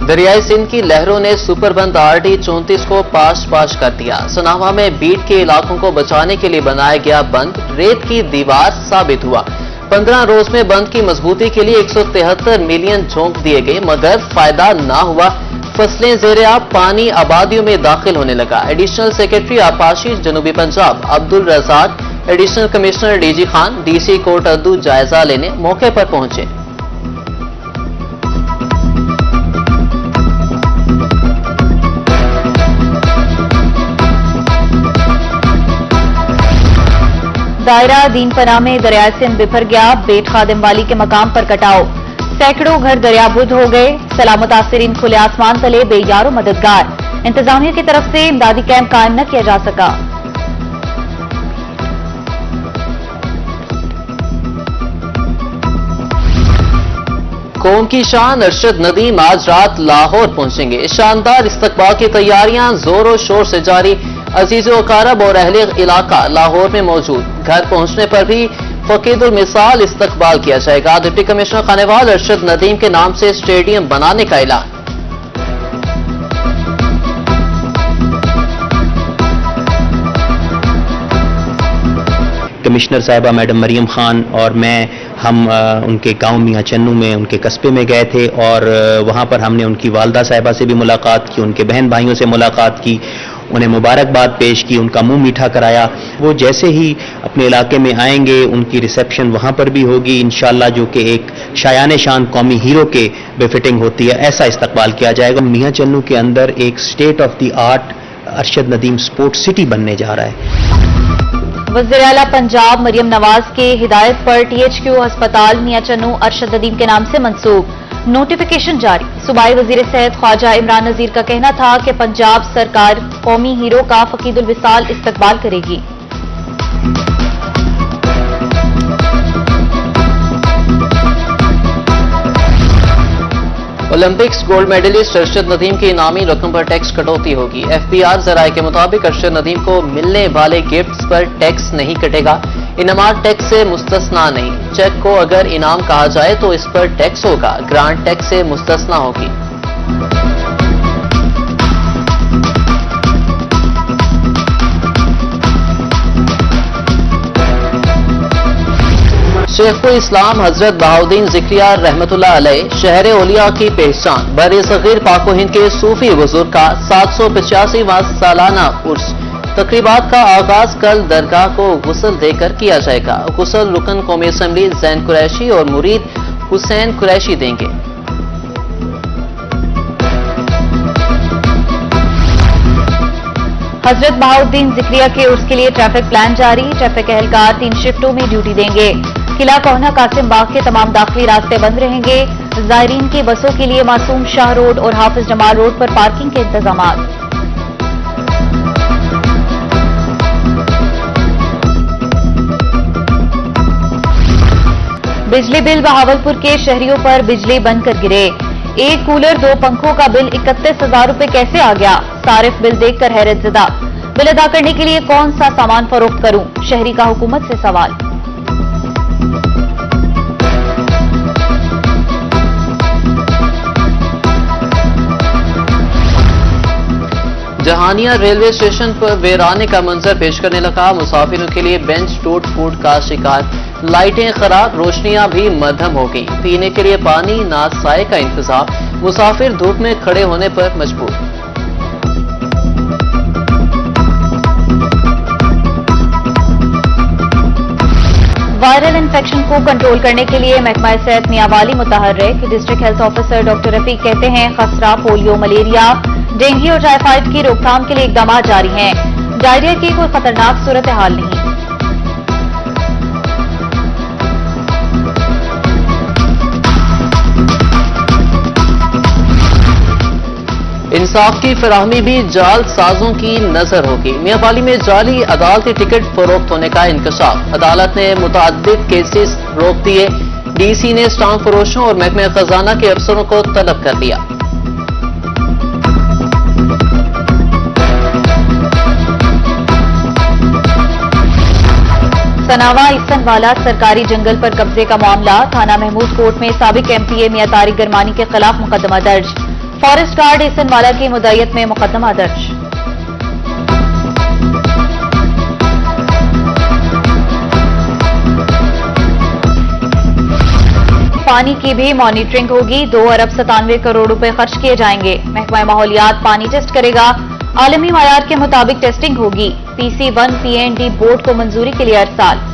दरियाई सिंध की लहरों ने सुपरबंद RD 34 को पाश कर दिया। सनावा में बीट के इलाकों को बचाने के लिए बनाया गया बंद रेत की दीवार साबित हुआ। 15 रोज में बंद की मजबूती के लिए 173 मिलियन झोंक दिए गए, मगर फायदा ना हुआ। फसलें ज़ेर-आब, पानी आबादियों में दाखिल होने लगा। एडिशनल सेक्रेटरी आबपाशी जनूबी Punjab Abdul Razzaq, additional commissioner DG Khan, DC Kot Addu जायजा लेने मौके पर पहुंचे। दायरा दीन पनाह में दरिया सिंध बिफर गया। बेट खादिम वाली के मकाम पर कटाव, सैकड़ों घर दरियाबुद हो गए। सलाह मुतासिरीन खुले आसमान तले बेयारो मददगार। इंतजामिया की तरफ से इमदादी कैंप कायम न किया जा सका। कौम की शान अरशद नदीम आज रात लाहौर पहुंचेंगे। शानदार इस्तकबाल की तैयारियां जोरों शोर से जारी। अजीज़ो अकारब और अहले इलाका लाहौर में मौजूद। घर पहुंचने पर भी फकीदुल मिसाल इस्तकबाल किया जाएगा। डिप्टी कमिश्नर खानेवाल अरशद नदीम के नाम से स्टेडियम बनाने का ऐलान। कमिश्नर साहिबा मैडम मरियम खान और हम उनके गांव मियां चन्नू में उनके कस्बे में गए थे और वहां पर हमने उनकी वालदा साहिबा से भी मुलाकात की, उनके बहन भाइयों से मुलाकात की, उन्हें मुबारकबाद पेश की, उनका मुंह मीठा कराया। वो जैसे ही अपने इलाके में आएंगे उनकी रिसेप्शन वहां पर भी होगी इंशाअल्लाह, जो कि एक शायान शान कौमी हीरो के बेफिटिंग होती है, ऐसा इस्तकबाल किया जाएगा। मियां चन्नू के अंदर एक state of the art Arshad Nadeem sports city बनने जा रहा है। वज़ीर आला पंजाब मरियम नवाज के हिदायत पर THQ अस्पताल मियां चन्नू अरशद नदीम के नाम से मंसूब। नोटिफिकेशन जारी। सूबाई वजीर सेहत ख्वाजा इमरान नजीर का कहना था कि पंजाब सरकार कौमी हीरो का फकीदुल विसाल इस्तकबाल करेगी। Olympics gold medallist Arshad Nadeem की इनामी रकम पर टैक्स कटौती होगी। FBR जराये के मुताबिक अरशद नदीम को मिलने वाले गिफ्ट्स पर टैक्स नहीं कटेगा। इनामात टैक्स से मुस्तस्ना नहीं। चेक को अगर इनाम कहा जाए तो इस पर टैक्स होगा। ग्रांट टैक्स से मुस्तस्ना होगी। शेखुल इस्लाम हजरत बहाउद्दीन ज़िक्रिया रहमतुल्लाह अलैह शहर औलिया की पहचान। बर-ए-सग़ीर पाक हिंद के सूफी बुजुर्ग का 785वां सालाना उर्स। तकरीबात का आगाज कल दरगाह को गुस्ल देकर किया जाएगा। गुस्ल रुकन कौमी असम्बली जैन कुरैशी और मुरीद हुसैन कुरैशी देंगे। हजरत बहाउद्दीन ज़िक्रिया के उर्स के लिए ट्रैफिक प्लान जारी। ट्रैफिक एहलकार 3 शिफ्टों में ड्यूटी देंगे। किला कोहना कासिम बाग के तमाम दाखिली रास्ते बंद रहेंगे। जायरीन की बसों के लिए मासूम शाह रोड और हाफिज जमाल रोड पर पार्किंग के इंतजाम। बिजली बिल बहावलपुर के शहरियों पर बिजली बंद कर गिरे। एक कूलर 2 पंखों का बिल 31,000 रुपए कैसे आ गया? सारिफ बिल देखकर हैरतज़दा। बिल अदा करने के लिए कौन सा सामान फरोख्त करूं? शहरी का हुकूमत से सवाल। जहानिया रेलवे स्टेशन पर वीराने का मंजर पेश करने लगा। मुसाफिरों के लिए बेंच टूट फूट का शिकार। लाइटें खराब, रोशनियां भी मध्यम हो गई। पीने के लिए पानी ना साए का इंतजाम। मुसाफिर धूप में खड़े होने पर मजबूर। वायरल इन्फेक्शन को कंट्रोल करने के लिए महकमा सेहत मियांवाली मुतहर्रिक। District health officer doctor Rafiq कहते हैं खसरा, पोलियो, मलेरिया, डेंगू और टाइफाइड की रोकथाम के लिए इकदाम जारी हैं। डायरिया की कोई खतरनाक सूरत हाल नहीं। इंसाफ की फराहमी भी जाल साजों की नजर होगी। मियांवाली में जाली अदालती टिकट फरोख्त होने का इंकशाफ। अदालत ने मुतअद्दिद केसेस रोक दिए। DC ने स्टाम्प फरोशों और महकमे खजाना के अफसरों को तलब कर लिया। सनावा इसनवाला सरकारी जंगल पर कब्जे का मामला। थाना महमूद कोर्ट में साबिक MPA मियां तारिक गरमानी के खिलाफ मुकदमा दर्ज। फॉरेस्ट गार्ड एहसनवाला की मुद्दइयत में मुकदमा दर्ज। पानी की भी मॉनिटरिंग होगी। 2 अरब 97 करोड़ रुपए खर्च किए जाएंगे। महकमा माहौलियात पानी टेस्ट करेगा। आलमी मयार के मुताबिक टेस्टिंग होगी। PC1 PND बोर्ड को मंजूरी के लिए अरसाल।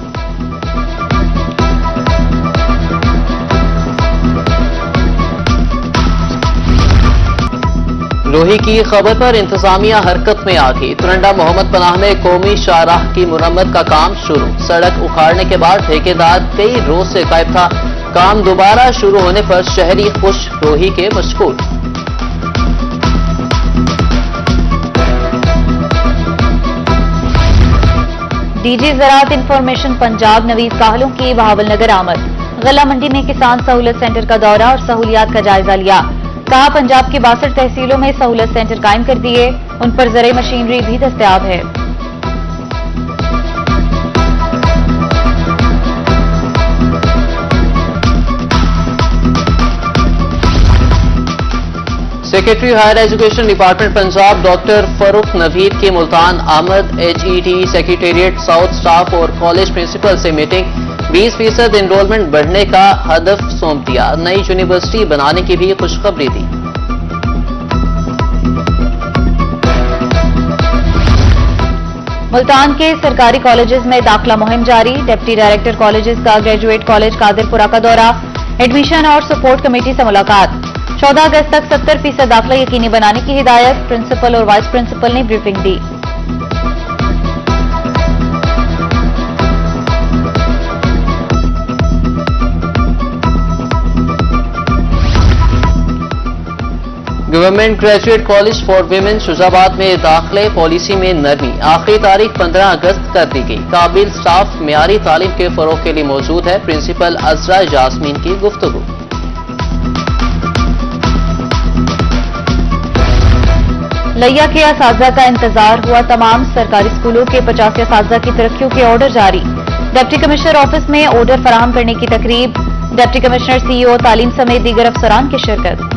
लोही की खबर पर इंतजामिया हरकत में आ गई। तुरंडा मोहम्मद पनाह में कौमी शाहराह की मुरम्मत का काम शुरू। सड़क उखाड़ने के बाद ठेकेदार कई रोज से गायब था। काम दोबारा शुरू होने पर शहरी खुश, लोही के मशगूल। डीजी ज़राअत इंफॉर्मेशन पंजाब नवीद काहलों की बहावलनगर आमद। गला मंडी में किसान सहूलत सेंटर का दौरा और सहूलियात का जायजा लिया। कहा पंजाब की 62 तहसीलों में सहूलत सेंटर कायम कर दिए। उन पर ज़राई मशीनरी भी दस्तयाब है। Secretary higher education department Punjab doctor Farooq Naveed की मुल्तान आमद। HED सेक्रेटेरिएट साउथ स्टाफ और कॉलेज प्रिंसिपल से मीटिंग। 20% एनरोलमेंट बढ़ने का हदफ सौंप दिया। नई यूनिवर्सिटी बनाने की भी खुशखबरी दी। मुल्तान के सरकारी कॉलेजेस में दाखिला मुहिम जारी। डिप्टी डायरेक्टर कॉलेजेस का ग्रेजुएट कॉलेज कादिरपुरा का दौरा। एडमिशन और सपोर्ट कमेटी से मुलाकात। 14 अगस्त तक 70% दाखिला यकीनी बनाने की हिदायत। प्रिंसिपल और वाइस प्रिंसिपल ने briefing the. Government graduate college for women Shujabad में दाखिले पॉलिसी में नरमी। आखिरी तारीख 15 अगस्त कर दी गई। काबिल स्टाफ मियारी तालीम के फरोग के लिए मौजूद है। प्रिंसिपल अजरा जासमीन की गुफ्तगू। लिया के असातिज़ा का इंतजार हुआ तमाम सरकारी स्कूलों के 85 असातिज़ा की तरक्कियों के ऑर्डर जारी। डिप्टी कमिश्नर ऑफिस में ऑर्डर फराहम करने की तकरीब। डिप्टी कमिश्नर CEO तालीम समेत दीगर अफसरान की शिरकत।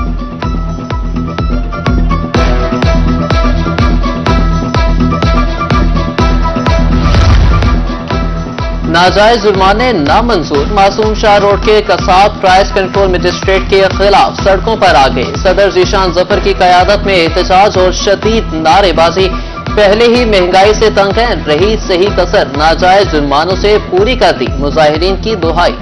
नाजायज जुर्माने नामंजूर। मासूम शाह रोड के कसाब प्राइस कंट्रोल मजिस्ट्रेट के खिलाफ सड़कों पर आ गए। सदर जीशान जफर की कयादत में एहतजाज और शदीद नारेबाजी। पहले ही महंगाई से तंग है, रही सही कसर नाजायज जुर्मानों से पूरी कर दी, मुजाहिरीन की दुहाई।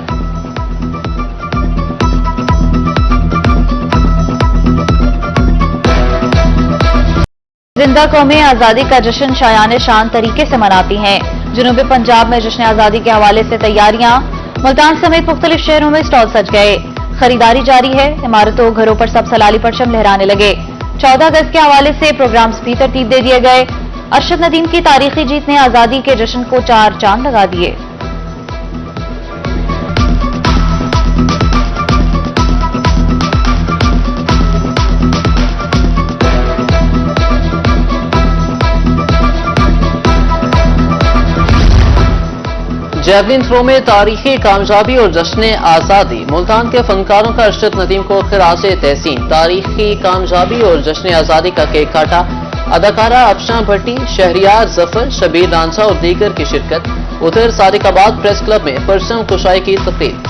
जिंदा कौमें आजादी का जश्न शायान शान तरीके से मनाती हैं। जुनूबी पंजाब में जश्न आजादी के हवाले से तैयारियां। मुल्तान समेत मुख्तलिफ शहरों में स्टॉल सज गए। खरीदारी जारी है। इमारतों घरों पर सब सलाली परचम लहराने लगे। 14 अगस्त के हवाले से प्रोग्राम्स भी तरतीब दे दिए गए। अरशद नदीम की तारीखी जीत ने आजादी के जश्न को 4 चांद लगा दिए। जैवलिन थ्रो में तारीखी कामयाबी और जश्न आजादी। मुल्तान के फनकारों का अरशद नदीम को खिराज तहसीन। तारीखी कामयाबी और जश्न आजादी का केक काटा। अदाकारा अफशान भट्टी, शहरियार जफर, शबीर डांसा और दीगर की शिरकत। उधर सादिकाबाद प्रेस क्लब में परचम कुशाई की तकरीब।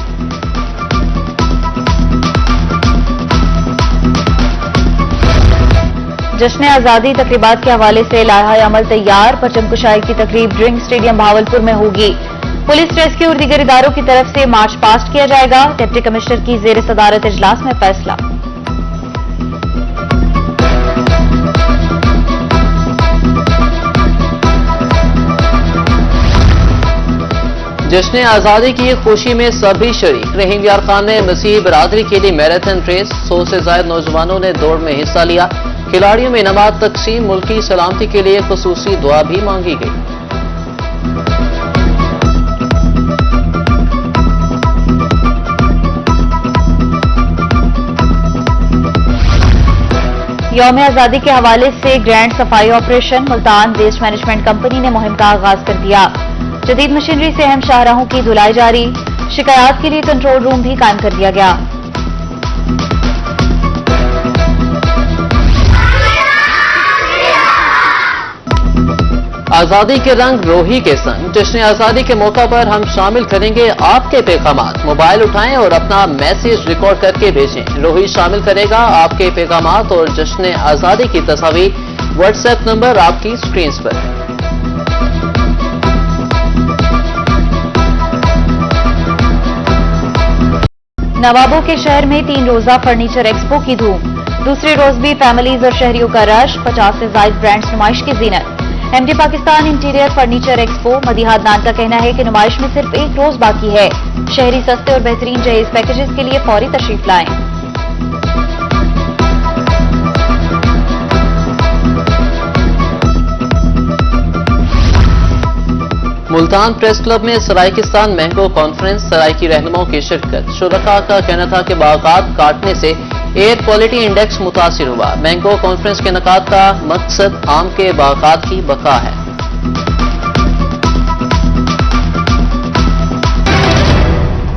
जश्न आजादी तकरीबात के हवाले से लाहा अमल तैयार। परचम कुशाई की तकरीब ड्रिंक स्टेडियम भावलपुर में होगी। पुलिस रेस्क्यू और दीगर इदारों की तरफ से मार्च पास्ट किया जाएगा। डिप्टी कमिश्नर की जेर सदारत इजलास में फैसला। जश्न आजादी की खुशी में सभी शरीक। रहीम यार खान ने मसीही बरादरी के लिए मैराथन रेस। 100 से ज्यादा नौजवानों ने दौड़ में हिस्सा लिया। खिलाड़ियों में इनामात तकसीम। मुल्की सलामती के लिए खुसूसी दुआ भी मांगी गई। यौम आजादी के हवाले से ग्रैंड सफाई operation. Multan waste management company ने मुहिम का आगाज कर दिया। जदीद मशीनरी से अहम शाहराहों की धुलाई जारी। शिकायत के लिए कंट्रोल रूम भी कायम कर दिया गया। आजादी के रंग रोही के संग जश्न आजादी के मौका पर हम शामिल करेंगे आपके पैगामात। मोबाइल उठाएं और अपना मैसेज रिकॉर्ड करके भेजें। रोही शामिल करेगा आपके पैगामात और जश्न आजादी की तस्वीर। व्हाट्सएप नंबर आपकी स्क्रीन पर है। नवाबों के शहर में 3 रोजा फर्नीचर एक्सपो की धूम। दूसरे रोज भी फैमिलीज और शहरियों का रश। 50 से ज्यादा ब्रांड्स नुमाइश की जीनत। MD Pakistan interior furniture expo Madiha Adnan का कहना है कि नुमाइश में सिर्फ 1 रोज बाकी है। शहरी सस्ते और बेहतरीन जहेज पैकेजेस के लिए फौरी तशरीफ लाएं। मुल्तान प्रेस क्लब में सराइकिस्तान मैंगो कॉन्फ्रेंस। सराइकी रहनुमाओं की शिरकत। शुरका का कहना था कि बागात काटने से एयर क्वालिटी इंडेक्स मुतासिर हुआ। मैंगो कॉन्फ्रेंस के इनेकाद का मकसद आम के बागात की बका है।